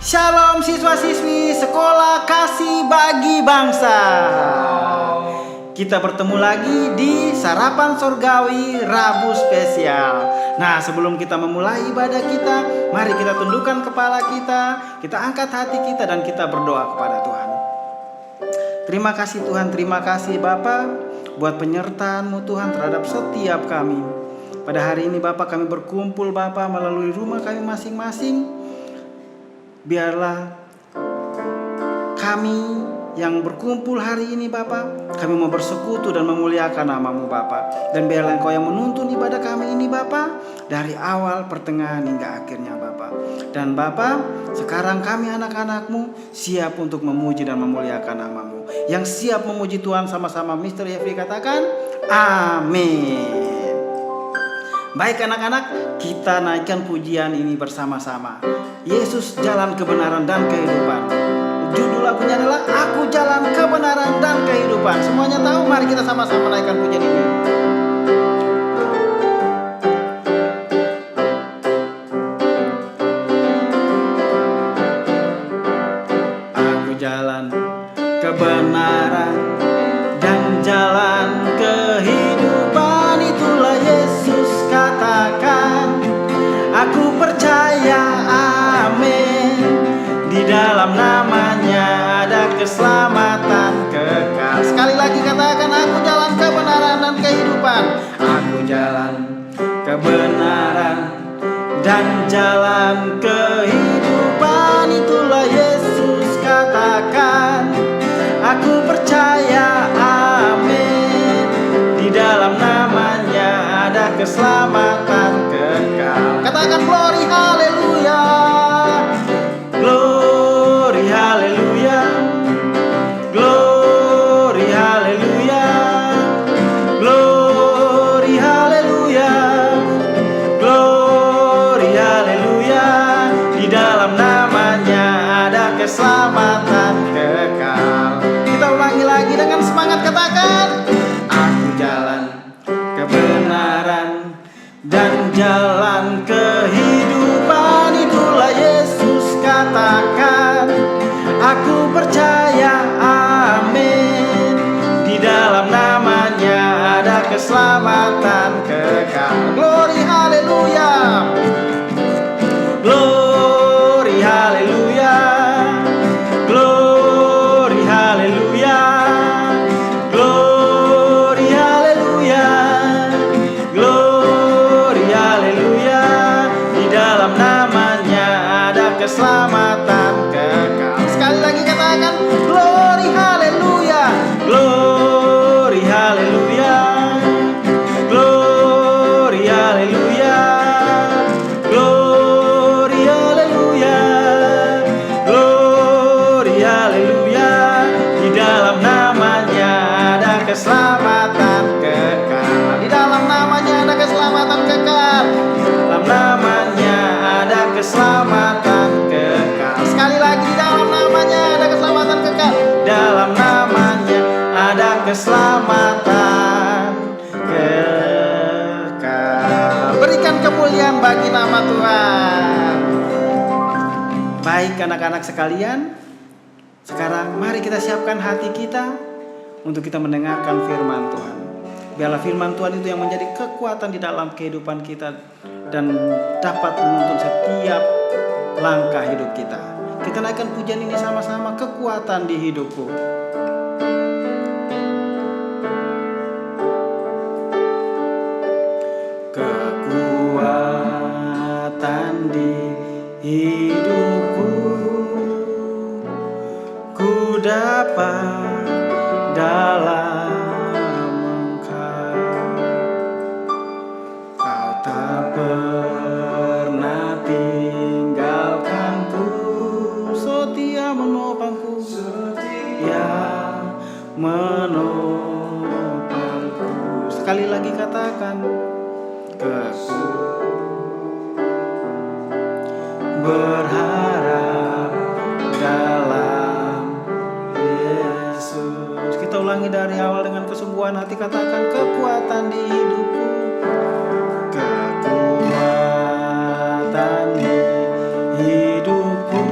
Shalom siswa-siswi Sekolah Kasih Bagi Bangsa. Kita bertemu lagi di Sarapan Surgawi Rabu Spesial. Nah, sebelum kita memulai ibadah kita, mari kita tundukkan kepala kita angkat hati kita dan kita berdoa kepada Tuhan. Terima kasih Tuhan, terima kasih Bapa buat penyertaan-Mu Tuhan terhadap setiap kami. Pada hari ini Bapa kami berkumpul Bapa melalui rumah kami masing-masing. Biarlah kami yang berkumpul hari ini Bapa, kami mau bersekutu dan memuliakan nama-Mu Bapa. Dan biarlah Engkau yang menuntun ibadah kami ini Bapa, dari awal, pertengahan hingga akhirnya Bapa. Dan Bapa, sekarang kami anak-anak-Mu siap untuk memuji dan memuliakan nama-Mu. Yang siap memuji Tuhan sama-sama Mr. Yefri katakan amin. Baik anak-anak, kita naikkan pujian ini bersama-sama. Yesus jalan kebenaran dan kehidupan. Judul lagunya adalah Aku Jalan Kebenaran dan Kehidupan. Semuanya tahu? Mari kita sama-sama naikkan pujian ini. Aku jalan kebenaran dan jalan kehidupan, itulah Yesus katakan. Aku percaya, amin. Di dalam namanya ada keselamatan kekal. Sekali lagi katakan, aku jalan kebenaran dan kehidupan. Aku jalan kebenaran dan jalan kehidupan, itulah Yesus katakan. Aku percaya, amin. Di dalam namanya ada keselamatan kekal. Katakan glory haleluya. Glory haleluya. Glory haleluya. Glory haleluya. Glory haleluya. Di dalam namanya ada keselamatan kekal. Kita ulangi lagi dengan semangat, katakan aku jalan kebenaran dan jalan kehidupan, itulah Yesus katakan. Aku percaya, amin. Di dalam namanya ada keselamatan kekal. Glory haleluya. Glory haleluya. Glory haleluya. Glory haleluya. Glory haleluya. Di dalam namanya ada keselamatan kekal. Sekali lagi katakan glory haleluya. Glory haleluya. Glory haleluya. Glory haleluya. Glory haleluya. Di dalam namanya ada keselamatan kekal. Di dalam namanya ada keselamatan kekal. Dalam namanya ada keselamatan kekal. Sekali lagi, di dalam namanya ada keselamatan kekal. Dalam namanya ada keselamatan kekal. Berikan kemuliaan bagi nama Tuhan. Baik anak-anak sekalian, sekarang mari kita siapkan hati kita untuk kita mendengarkan firman Tuhan. Biarlah firman Tuhan itu yang menjadi kekuatan di dalam kehidupan kita dan dapat menuntun setiap langkah hidup kita. Kita naikkan pujian ini sama-sama, kekuatan di hidupku. Kekuatan di hidupku, ku dapat dalam Engkau. Kau tak pernah tinggalkanku, setia menopangku, setia menopangku. Sekali lagi katakan, aku berharap dalam Yesus. Kita ulangi dari awal dengan kesungguhan hati, katakan kekuatan di hidupku. Kekuatan di hidupku,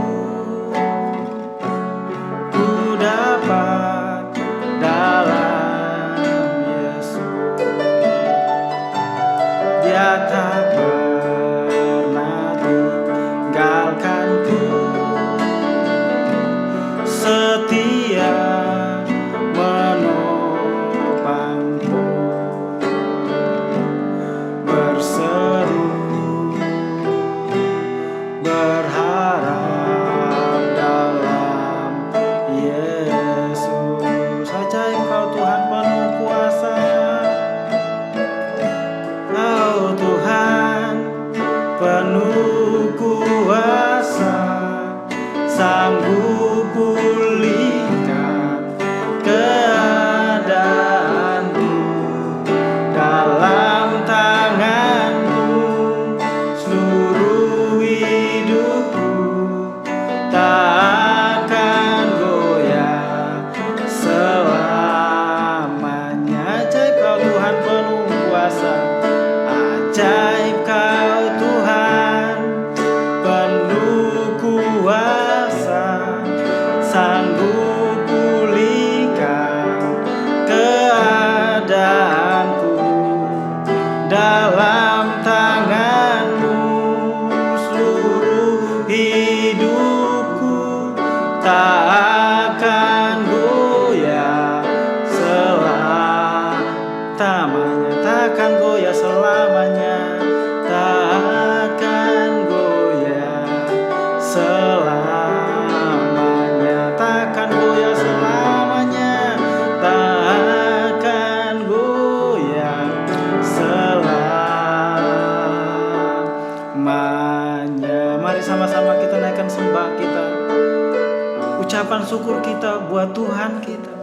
ucapan syukur kita buat Tuhan kita.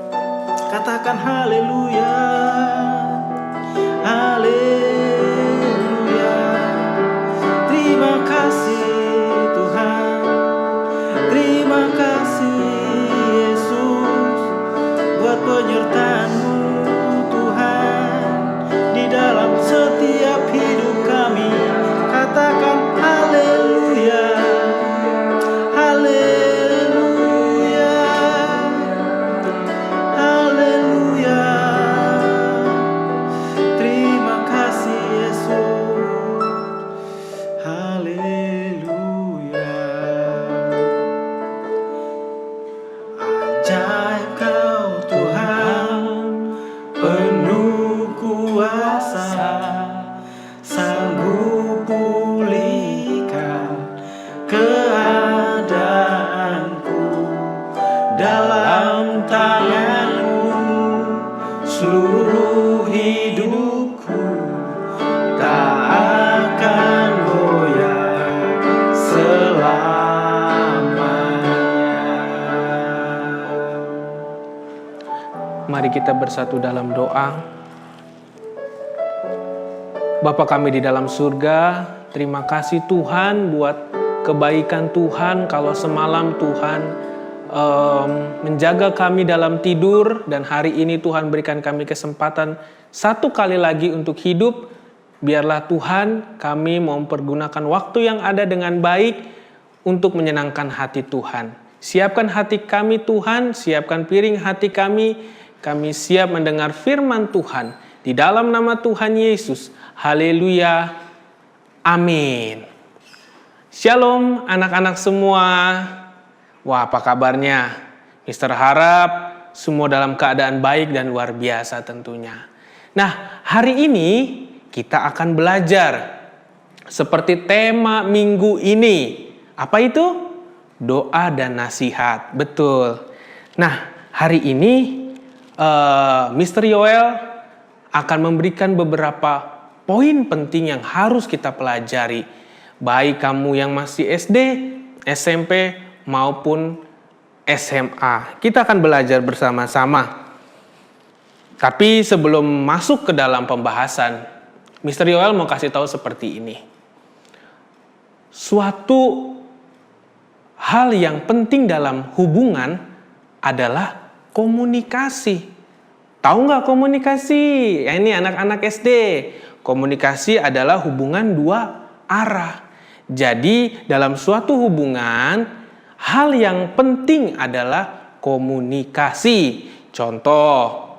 Katakan haleluya, haleluya. Terima kasih Tuhan, terima kasih Yesus buat penyertaan-Mu Tuhan di dalam setiap hidup kami. Katakan haleluya, haleluya, haleluya. Terima kasih Yesus, haleluya. Ajaib Kau Tuhan, penuh kuasa, sanggup pulihkan keadaanku. Dalam tangan-Mu seluruh hidupku tak akan goyah selamanya. Mari kita bersatu dalam doa. Bapa kami di dalam surga, terima kasih Tuhan buat kebaikan Tuhan. Kalau semalam Tuhan menjaga kami dalam tidur, dan hari ini Tuhan berikan kami kesempatan satu kali lagi untuk hidup. Biarlah Tuhan kami mempergunakan waktu yang ada dengan baik untuk menyenangkan hati Tuhan. Siapkan hati kami Tuhan, siapkan piring hati kami. Kami siap mendengar firman Tuhan. Di dalam nama Tuhan Yesus. Haleluya. Amin. Shalom anak-anak semua. Wah, apa kabarnya? Mister harap semua dalam keadaan baik dan luar biasa tentunya. Nah, hari ini kita akan belajar seperti tema minggu ini. Apa itu? Doa dan nasihat. Betul. Nah, hari ini Mr. Yoel akan memberikan beberapa poin penting yang harus kita pelajari. Baik kamu yang masih SD, SMP, maupun SMA. Kita akan belajar bersama-sama. Tapi sebelum masuk ke dalam pembahasan, Mr. Yoel mau kasih tahu seperti ini. Suatu hal yang penting dalam hubungan adalah komunikasi. Tahu nggak komunikasi? Ya, ini anak-anak SD. Komunikasi adalah hubungan dua arah. Jadi dalam suatu hubungan, hal yang penting adalah komunikasi. Contoh,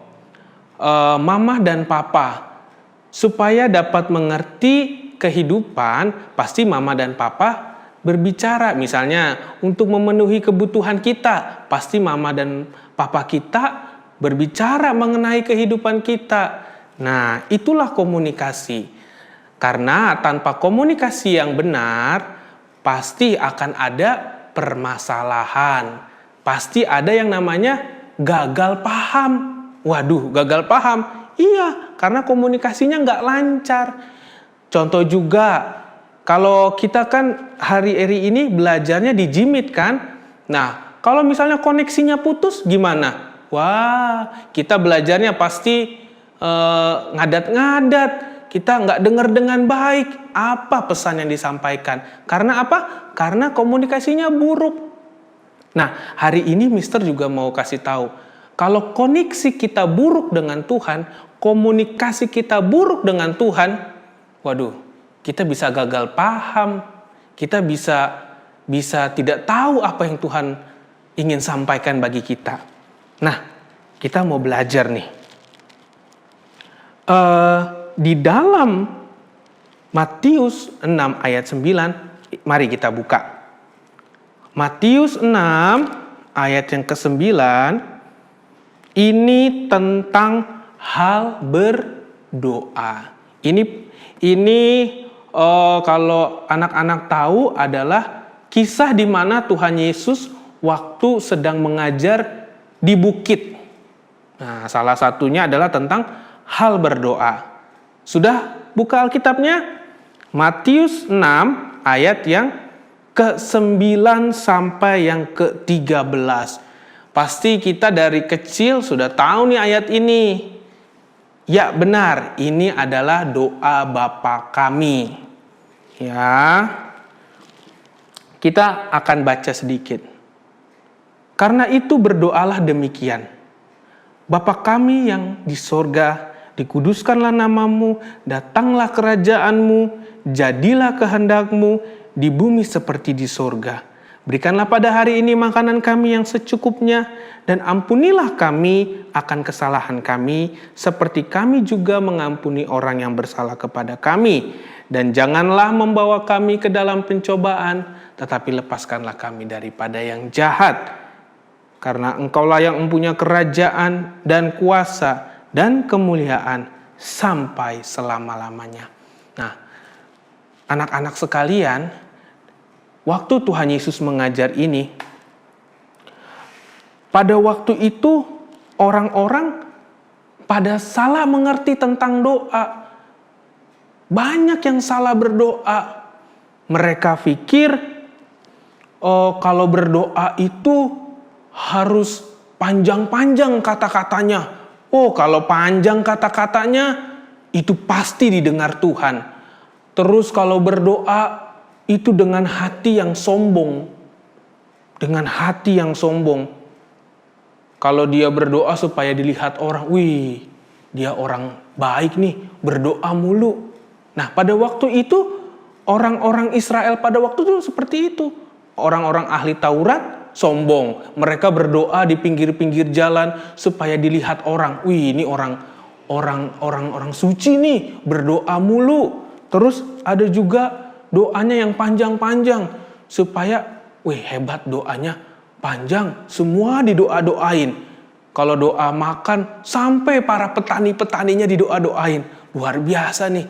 mama dan papa. Supaya dapat mengerti kehidupan, pasti mama dan papa berbicara. Misalnya, untuk memenuhi kebutuhan kita, pasti mama dan papa kita berbicara mengenai kehidupan kita. Nah, itulah komunikasi. Karena tanpa komunikasi yang benar, pasti akan ada permasalahan. Pasti ada yang namanya gagal paham. Waduh, gagal paham. Iya, karena komunikasinya nggak lancar. Contoh juga, kalau kita kan hari-hari ini belajarnya di Jimit kan. Nah, kalau misalnya koneksinya putus gimana? Wah, kita belajarnya pasti ngadat-ngadat. Kita nggak dengar dengan baik apa pesan yang disampaikan. Karena apa? Karena komunikasinya buruk. Nah, hari ini Mister juga mau kasih tahu. Kalau koneksi kita buruk dengan Tuhan, komunikasi kita buruk dengan Tuhan, waduh, kita bisa gagal paham. Kita bisa tidak tahu apa yang Tuhan ingin sampaikan bagi kita. Nah, kita mau belajar nih. Di dalam Matius 6 ayat 9, mari kita buka. Matius 6 ayat yang ke-9, ini tentang hal berdoa. Ini kalau anak-anak tahu adalah kisah di mana Tuhan Yesus waktu sedang mengajar di bukit. Nah, salah satunya adalah tentang hal berdoa. Sudah buka Alkitabnya? Matius 6 ayat yang ke-9 sampai yang ke-13. Pasti kita dari kecil sudah tahu nih ayat ini. Ya benar, ini adalah doa Bapa kami. Ya, kita akan baca sedikit. Karena itu berdoalah demikian. Bapa kami yang di sorga, dikuduskanlah namamu, datanglah kerajaanmu, jadilah kehendakmu di bumi seperti di sorga. Berikanlah pada hari ini makanan kami yang secukupnya, dan ampunilah kami akan kesalahan kami, seperti kami juga mengampuni orang yang bersalah kepada kami. Dan janganlah membawa kami ke dalam pencobaan, tetapi lepaskanlah kami daripada yang jahat. Karena Engkaulah yang mempunyai kerajaan dan kuasa dan kemuliaan sampai selama-lamanya. Nah, anak-anak sekalian, waktu Tuhan Yesus mengajar ini, pada waktu itu orang-orang pada salah mengerti tentang doa. Banyak yang salah berdoa. Mereka pikir, oh kalau berdoa itu harus panjang-panjang kata-katanya. Oh kalau panjang kata-katanya itu pasti didengar Tuhan. Terus kalau berdoa itu dengan hati yang sombong. Dengan hati yang sombong. Kalau dia berdoa supaya dilihat orang, wih, dia orang baik nih, berdoa mulu. Nah, pada waktu itu orang-orang Israel pada waktu itu seperti itu. Orang-orang ahli Taurat sombong. Mereka berdoa di pinggir-pinggir jalan supaya dilihat orang. Wih, ini orang suci nih, berdoa mulu. Terus ada juga doanya yang panjang-panjang supaya wih, hebat doanya. Panjang, semua didoa-doain. Kalau doa makan, sampai para petani-petaninya didoa-doain. Luar biasa nih.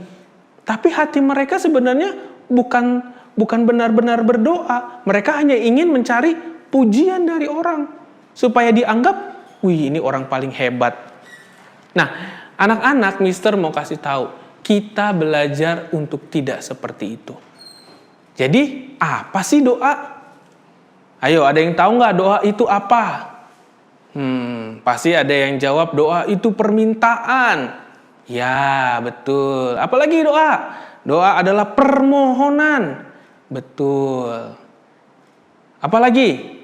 Tapi hati mereka sebenarnya bukan benar-benar berdoa. Mereka hanya ingin mencari pujian dari orang. Supaya dianggap, wih ini orang paling hebat. Nah, anak-anak Mister mau kasih tahu, kita belajar untuk tidak seperti itu. Jadi, apa sih doa? Ayo, ada yang tahu nggak doa itu apa? Pasti ada yang jawab doa itu permintaan. Ya, betul. Apalagi doa? Doa adalah permohonan. Betul. Apalagi?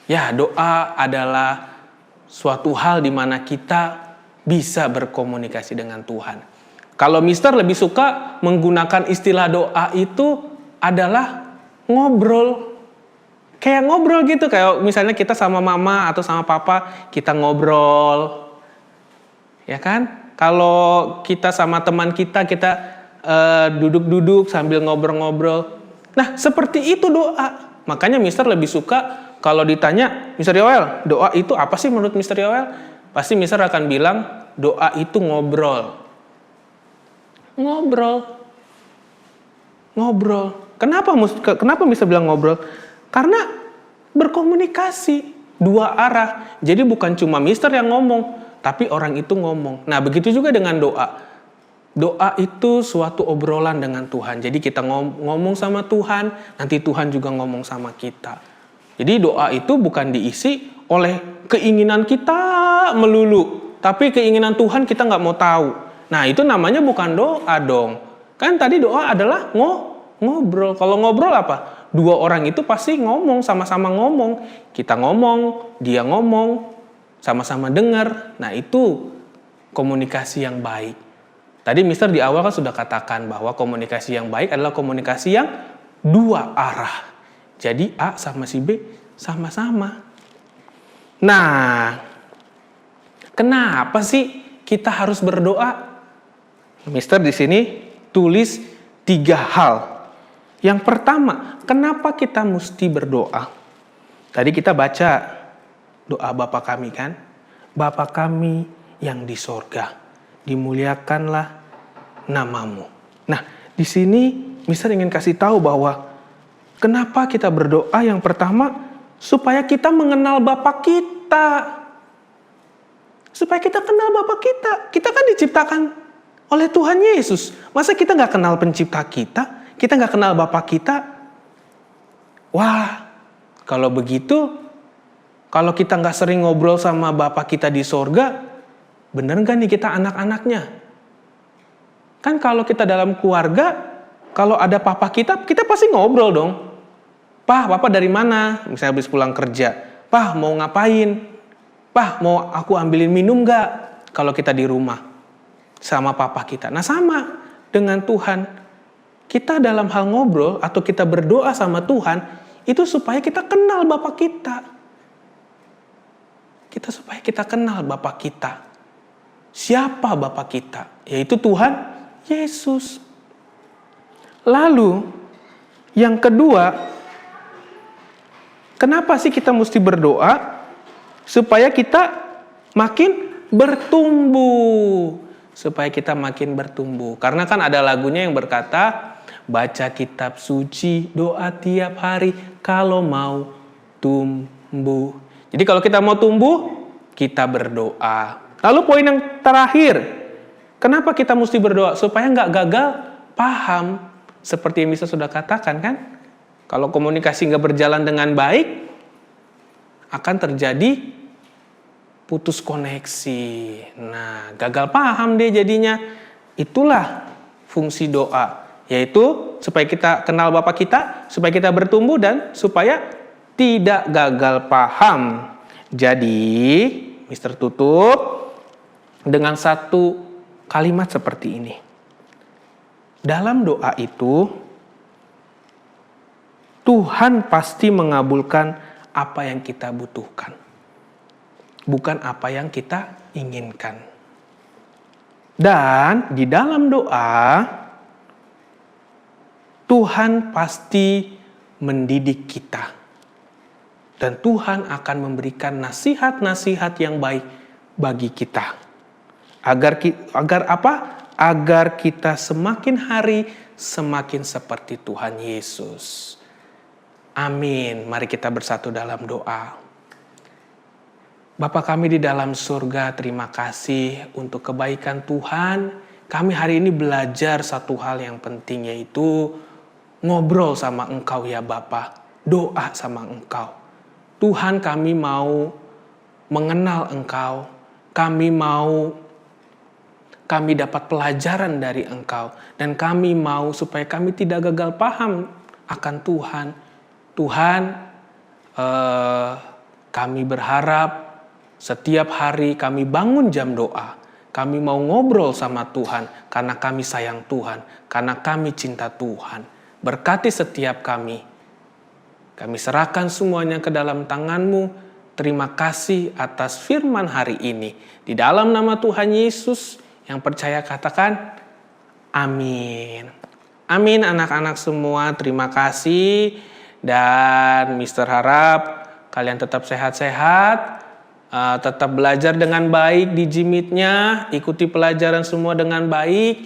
Ya, doa adalah suatu hal di mana kita bisa berkomunikasi dengan Tuhan. Kalau Mister lebih suka menggunakan istilah doa itu adalah ngobrol. Kayak ngobrol gitu, kayak misalnya kita sama mama atau sama papa, kita ngobrol. Ya kan? Kalau kita sama teman kita duduk-duduk sambil ngobrol-ngobrol. Nah, seperti itu doa. Makanya Mister lebih suka kalau ditanya, Mister Yoel, doa itu apa sih menurut Mister Yoel? Pasti Mister akan bilang, doa itu ngobrol. Ngobrol. Kenapa Mister bilang ngobrol? Karena berkomunikasi dua arah. Jadi bukan cuma Mister yang ngomong, tapi orang itu ngomong. Nah, begitu juga dengan doa. Doa itu suatu obrolan dengan Tuhan. Jadi kita ngomong sama Tuhan, nanti Tuhan juga ngomong sama kita. Jadi doa itu bukan diisi oleh keinginan kita melulu, tapi keinginan Tuhan kita nggak mau tahu. Nah, itu namanya bukan doa dong. Kan tadi doa adalah ngobrol. Kalau ngobrol apa? Dua orang itu pasti ngomong, sama-sama ngomong. Kita ngomong, dia ngomong, sama-sama dengar. Nah, itu komunikasi yang baik. Tadi Mister di awal kan sudah katakan bahwa komunikasi yang baik adalah komunikasi yang dua arah. Jadi A sama si B sama-sama. Nah, kenapa sih kita harus berdoa? Mister di sini tulis 3 hal. Yang pertama, kenapa kita mesti berdoa? Tadi kita baca doa Bapa kami kan? Bapa kami yang di sorga, dimuliakanlah namamu. Nah, di sini Mister ingin kasih tahu bahwa kenapa kita berdoa? Yang pertama, supaya kita mengenal Bapa kita. Supaya kita kenal Bapa kita. Kita kan diciptakan oleh Tuhan Yesus. Masa kita nggak kenal pencipta kita? Kita nggak kenal Bapa kita? Wah, kalau begitu Kalau kita nggak sering ngobrol sama Bapak kita di sorga, bener nggak nih kita anak-anaknya? Kan kalau kita dalam keluarga, kalau ada papa kita pasti ngobrol dong. Pah, papa dari mana? Misalnya habis pulang kerja. Pah, mau ngapain? Pah, mau aku ambilin minum nggak? Kalau kita di rumah sama papa kita. Nah sama dengan Tuhan. Kita dalam hal ngobrol atau kita berdoa sama Tuhan, itu supaya kita kenal Bapak kita. Supaya kita kenal Bapak kita. Siapa Bapak kita? Yaitu Tuhan Yesus. Lalu, yang kedua, kenapa sih kita mesti berdoa? Supaya kita makin bertumbuh. Supaya kita makin bertumbuh. Karena kan ada lagunya yang berkata, baca kitab suci, doa tiap hari, kalau mau tumbuh. Jadi kalau kita mau tumbuh, kita berdoa. Lalu poin yang terakhir, kenapa kita mesti berdoa? Supaya nggak gagal paham. Seperti yang bisa sudah katakan kan? Kalau komunikasi nggak berjalan dengan baik, akan terjadi putus koneksi. Nah, gagal paham deh jadinya. Itulah fungsi doa. Yaitu supaya kita kenal Bapak kita, supaya kita bertumbuh dan supaya tidak gagal paham. Jadi, Mister tutup dengan satu kalimat seperti ini. Dalam doa itu, Tuhan pasti mengabulkan apa yang kita butuhkan. Bukan apa yang kita inginkan. Dan di dalam doa, Tuhan pasti mendidik kita. Dan Tuhan akan memberikan nasihat-nasihat yang baik bagi kita. Agar apa? Agar kita semakin hari semakin seperti Tuhan Yesus. Amin. Mari kita bersatu dalam doa. Bapa kami di dalam surga, terima kasih untuk kebaikan Tuhan. Kami hari ini belajar satu hal yang penting, yaitu ngobrol sama Engkau ya Bapa. Doa sama Engkau. Tuhan, kami mau mengenal Engkau. Kami dapat pelajaran dari Engkau. Dan kami mau supaya kami tidak gagal paham akan Tuhan. Tuhan, kami berharap setiap hari kami bangun jam doa. Kami mau ngobrol sama Tuhan karena kami sayang Tuhan. Karena kami cinta Tuhan. Berkati setiap kami. Kami serahkan semuanya ke dalam tangan-Mu. Terima kasih atas firman hari ini. Di dalam nama Tuhan Yesus yang percaya katakan, amin. Amin anak-anak semua, terima kasih. Dan Mister harap kalian tetap sehat-sehat. Tetap belajar dengan baik di Jimit-nya. Ikuti pelajaran semua dengan baik.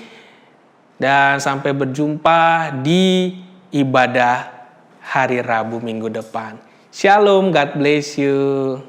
Dan sampai berjumpa di ibadah hari Rabu minggu depan. Shalom, God bless you.